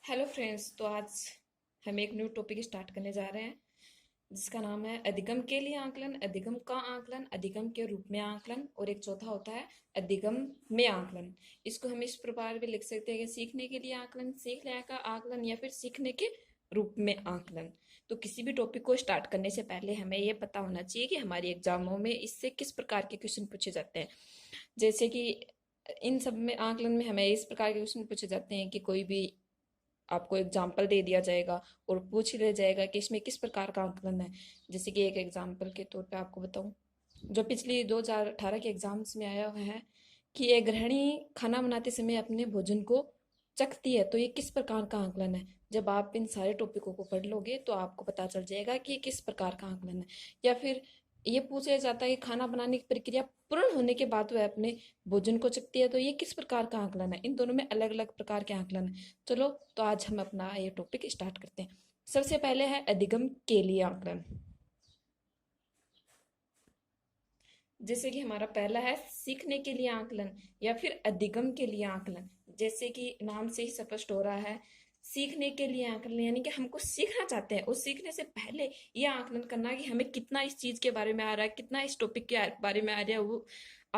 Hello friends. तो आज हम एक न्यू टॉपिक स्टार्ट करने जा रहे हैं जिसका नाम है अधिगम के लिए आकलन, अधिगम का आकलन, अधिगम के रूप में आकलन और एक चौथा होता है अधिगम में आकलन। इसको हम इस प्रकार भी लिख सकते हैं कि सीखने के लिए आकलन, सीखने का आकलन या फिर सीखने के रूप में आकलन। तो किसी भी टॉपिक को स्टार्ट करने से पहले हमें यह पता होना चाहिए कि हमारी एग्जामों में इससे किस प्रकार के क्वेश्चन पूछे जाते हैं। जैसे कि इन सब में आकलन में हमें इस प्रकार के क्वेश्चन पूछे जाते हैं कि कोई भी आपको एग्जाम्पल दे दिया जाएगा और पूछ लिया जाएगा कि इसमें किस प्रकार का आकलन है। जैसे कि एक एग्जाम्पल के तौर पे आपको बताऊं, जो पिछली 2018 के एग्जाम्स में आया हुआ है कि एक गृहिणी खाना बनाते समय अपने भोजन को चखती है, तो ये किस प्रकार का आकलन है। जब आप इन सारे टॉपिकों को पढ़ लोगे तो आपको पता चल जाएगा कि ये किस प्रकार का आकलन है। या फिर ये पूछा जाता है कि खाना बनाने की प्रक्रिया पूर्ण होने के बाद वह अपने भोजन को चखती है, तो ये किस प्रकार का आकलन है। इन दोनों में अलग अलग प्रकार के आकलन है। चलो, तो आज हम अपना ये टॉपिक स्टार्ट करते हैं। सबसे पहले है अधिगम के लिए आकलन। जैसे कि हमारा पहला है सीखने के लिए आकलन या फिर अधिगम के लिए आकलन। जैसे कि नाम से ही स्पष्ट हो रहा है, सीखने के लिए आकलन यानी कि हमको सीखना चाहते हैं और सीखने से पहले यह आकलन करना कि हमें कितना इस चीज के बारे में आ रहा है, कितना इस टॉपिक के बारे में आ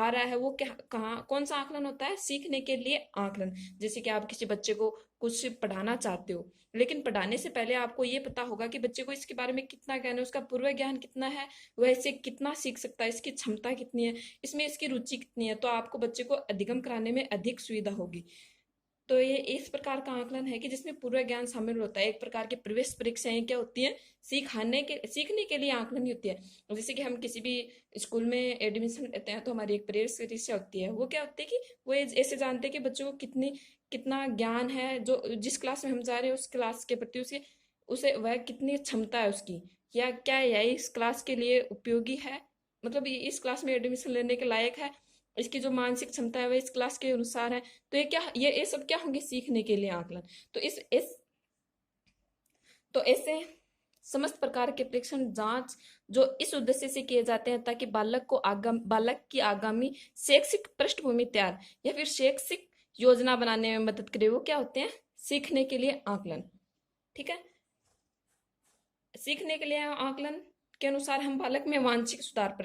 रहा है, वो क्या कहाँ कौन सा आकलन होता है, सीखने के लिए आकलन। जैसे कि आप किसी बच्चे को कुछ पढ़ाना चाहते हो, लेकिन पढ़ाने से पहले आपको ये पता होगा कि बच्चे को इसके बारे में कितना ज्ञान है, उसका पूर्व ज्ञान कितना है, वह इसे कितना सीख सकता है, इसकी क्षमता कितनी है, इसमें इसकी रुचि कितनी है। तो आपको बच्चे को अधिगम कराने में अधिक सुविधा होगी। तो ये इस प्रकार का आकलन है कि जिसमें पूर्व ज्ञान शामिल होता है। एक प्रकार की प्रवेश परीक्षाएं क्या होती हैं, सीखने के लिए आकलन ही होती है। जैसे कि हम किसी भी स्कूल में एडमिशन लेते हैं तो हमारी एक प्रवेश परीक्षा होती है। वो क्या होती है कि वो ऐसे जानते हैं कि बच्चों को कितना ज्ञान है, जो जिस क्लास में हम जा रहे हैं उस क्लास के प्रति उसके उसे वह कितनी क्षमता है उसकी, या क्या यह इस क्लास के लिए उपयोगी है, मतलब ये इस क्लास में एडमिशन लेने के लायक है, इसकी जो मानसिक क्षमता है वह इस क्लास के अनुसार है। तो ये सब क्या होंगे, सीखने के लिए आकलन। तो ऐसे समस्त प्रकार के परीक्षण जांच जो इस उद्देश्य से किए जाते हैं ताकि बालक की आगामी शैक्षिक पृष्ठभूमि तैयार या फिर शैक्षिक योजना बनाने में मदद करे, वो क्या होते हैं, सीखने के लिए आकलन। ठीक है। सीखने के लिए आकलन के अनुसार हम बालक में वांछित सुधार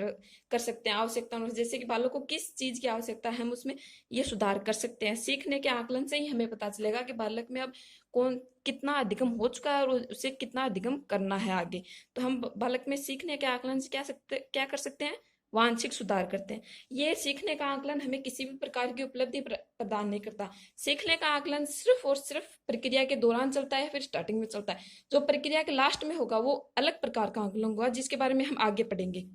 कर सकते हैं, आवश्यकता अनुसार। जैसे कि बालक को किस चीज की आवश्यकता है, हम उसमें ये सुधार कर सकते हैं। सीखने के आकलन से ही हमें पता चलेगा कि बालक में अब कौन कितना अधिगम हो चुका है और उसे कितना अधिगम करना है आगे। तो हम बालक में सीखने के आकलन से क्या कर सकते हैं, वांछित सुधार करते हैं। ये सीखने का आकलन हमें किसी भी प्रकार की उपलब्धि प्रदान नहीं करता। सीखने का आकलन सिर्फ और सिर्फ प्रक्रिया के दौरान चलता है, फिर स्टार्टिंग में चलता है। जो प्रक्रिया के लास्ट में होगा वो अलग प्रकार का आकलन होगा, जिसके बारे में हम आगे पढ़ेंगे।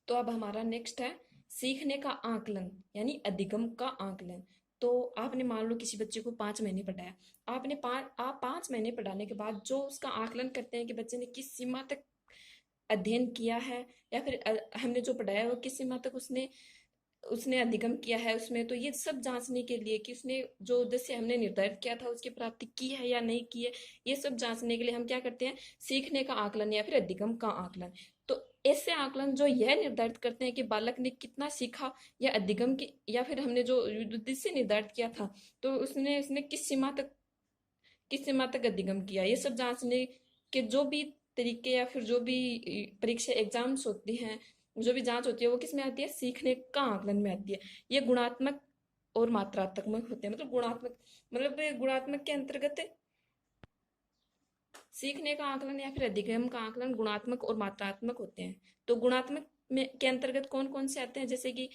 तो अब हमारा नेक्स्ट है सीखने का आकलन यानी अधिगम का आकलन। तो आपने मान लो किसी बच्चे को 5 महीने पढ़ाया, आप 5 महीने पढ़ाने के बाद जो उसका आकलन करते हैं कि बच्चे ने किस सीमा तक अध्ययन किया है, या फिर हमने जो पढ़ाया है वो किस सीमा तक उसने उसने अधिगम किया है उसमें। तो ये सब जांचने के लिए कि उसने जो उद्देश्य हमने निर्धारित किया था उसकी प्राप्ति की है या नहीं की है, ये सब जांचने के लिए हम क्या करते हैं, सीखने का आकलन या फिर अधिगम का आकलन। तो ऐसे आकलन जो यह निर्धारित करते हैं कि बालक ने कितना सीखा या अधिगम की, या फिर हमने जो उद्देश्य निर्धारित किया था तो उसने उसने किस सीमा तक अधिगम किया, ये सब जांचने के जो भी तरीके या फिर जो भी परीक्षा एग्जाम्स होती हैं, जो भी जांच होती है वो किस में आती है, सीखने का आकलन में आती है। ये गुणात्मक और मात्रात्मक होते हैं। मतलब गुणात्मक के अंतर्गत सीखने का आकलन या फिर अधिगम का आकलन गुणात्मक और मात्रात्मक होते हैं। तो गुणात्मक में के अंतर्गत कौन कौन से आते हैं, जैसे कि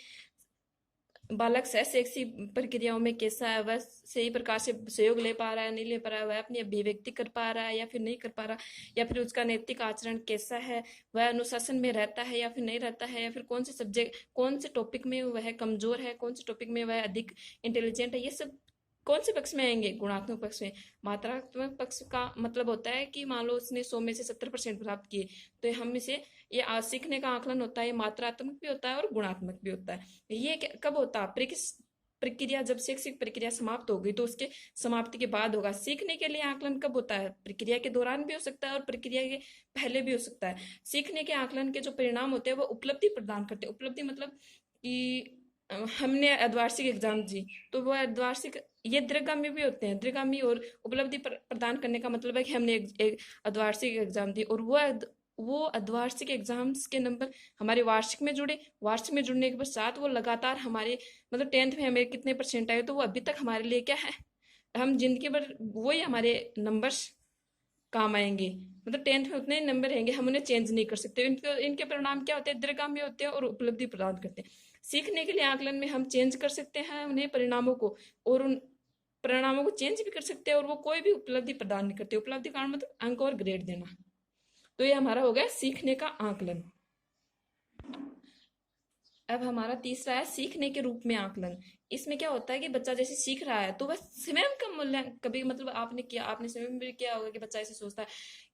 बालक शैक्षिक प्रक्रियाओं में कैसा है, वह सही प्रकार से सहयोग ले पा रहा है, नहीं ले पा रहा है, वह अपनी अभिव्यक्ति कर पा रहा है या फिर नहीं कर पा रहा, या फिर उसका नैतिक आचरण कैसा है, वह अनुशासन में रहता है या फिर नहीं रहता है, या फिर कौन से टॉपिक में वह कमजोर है, कौन से टॉपिक में वह अधिक इंटेलिजेंट है। ये सब कौन से पक्ष में आएंगे, गुणात्मक पक्ष में। मात्रात्मक पक्ष का मतलब होता है कि मान लो उसने 100 में से 70% प्राप्त किए, तो हम इसे ये सीखने का आकलन होता है। ये मात्रात्मक भी होता है और गुणात्मक भी होता है। ये कब होता है, प्रक्रिया जब शैक्षिक प्रक्रिया समाप्त हो गई तो उसके समाप्ति के बाद होगा। सीखने के लिए आकलन कब होता है, प्रक्रिया के दौरान भी हो सकता है और प्रक्रिया के पहले भी हो सकता है। सीखने के आकलन के जो परिणाम होते हैं वो उपलब्धि प्रदान करते हैं। उपलब्धि मतलब कि हमने अर्धवार्षिक एग्जाम दी, तो वो अर्धवार्षिक ये दीर्घगामी भी होते हैं। दीर्घगामी और उपलब्धि प्रदान करने का मतलब है कि हमने एक अर्धवार्षिक एग्जाम दी और वो अर्धवार्षिक एग्जाम्स के नंबर हमारे वार्षिक में जुड़े। वार्षिक में जुड़ने के पश्चात वो लगातार हमारे मतलब 10th में हमें कितने परसेंट आए, तो वो अभी तक हमारे लिए क्या है, हम जिंदगी भर वही हमारे नंबर्स काम आएंगे। मतलब 10th में उतने नंबर रहेंगे, हम उन्हें चेंज नहीं कर सकते। इनके परिणाम क्या होते हैं, दीर्घगामी होते हैं और उपलब्धि प्रदान करते हैं। सीखने के लिए आकलन में हम चेंज कर सकते हैं उन्हें परिणामों को, और उन परिणामों को चेंज भी कर सकते हैं, और वो कोई भी उपलब्धि प्रदान नहीं करते। उपलब्धि का मतलब अंक और ग्रेड देना। तो ये हमारा हो गया सीखने का आकलन। अब हमारा तीसरा है सीखने के रूप में आकलन। इसमें क्या होता है कि बच्चा जैसे सीख रहा है तो वह स्वयं का मूल्यांकन, कभी मतलब आपने स्वयं भी किया होगा कि बच्चा ऐसे सोचता है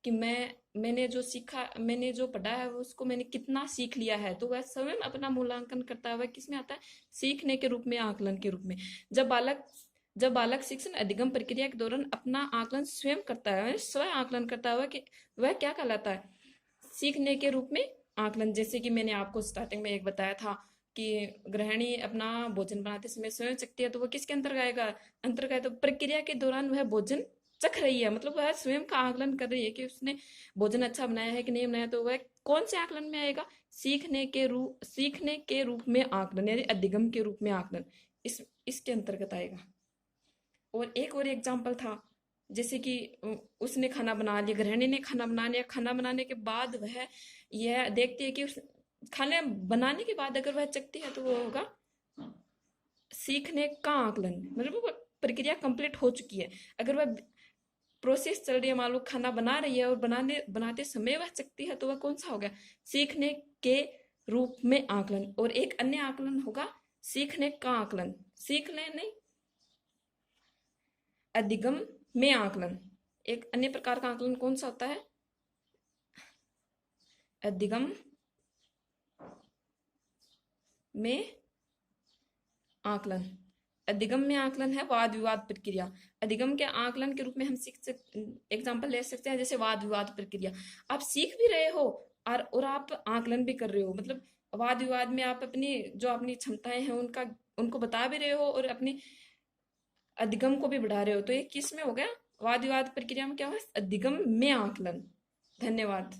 कि मैंने जो सीखा, मैंने जो पढ़ा है उसको मैंने कितना सीख लिया है, तो वह स्वयं अपना मूल्यांकन करता है। वह किसमें आता है, सीखने के रूप में, आकलन के रूप में। जब बालक जब बालक शिक्षण अधिगम प्रक्रिया के दौरान अपना आकलन स्वयं करता है, स्व आकलन करता है, कि वह क्या कहलाता है, सीखने के रूप में आकलन। जैसे कि मैंने आपको स्टार्टिंग में एक बताया था कि गृहिणी अपना भोजन बनाते समय स्वयं चखती है, तो वह किसके अंतर्गत आएगा, अंतर्गत तो प्रक्रिया के दौरान वह भोजन चख रही है, मतलब वह स्वयं का आकलन कर रही है कि उसने भोजन अच्छा बनाया है कि नहीं बनाया, तो वह कौन से आकलन में आएगा, सीखने के रूप में आकलन, यानी अधिगम के रूप में आकलन, इसके अंतर्गत आएगा। और एक और एग्जाम्पल था, जैसे कि उसने खाना बना लिया, गृहिणी ने खाना बना लिया, खाना बनाने के बाद वह यह देखती है कि उस खाने बनाने के बाद अगर वह चखती है तो वो होगा सीखने का आकलन, मतलब वो प्रक्रिया कंप्लीट हो चुकी है। अगर वह प्रोसेस चल रही है, मान लो खाना बना रही है और बनाते समय वह चखती है, तो वह कौन सा हो गया, सीखने के रूप में आकलन। और एक अन्य आकलन होगा सीखने का आकलन, सीखने नहीं, अधिगम में आकलन। एक अन्य प्रकार का आकलन कौन सा होता है, अधिगम में आकलन। अधिगम में आकलन है वाद विवाद प्रक्रिया। अधिगम के आकलन के रूप में हम एग्जाम्पल ले सकते हैं, जैसे वाद विवाद प्रक्रिया। आप सीख भी रहे हो और आप आकलन भी कर रहे हो, मतलब वाद विवाद में आप अपनी क्षमताएं हैं उनको बता भी रहे हो और अपनी अधिगम को भी बढ़ा रहे हो। तो ये किस में हो गया, वाद विवाद प्रक्रिया में क्या हुआ, अधिगम में आकलन। धन्यवाद।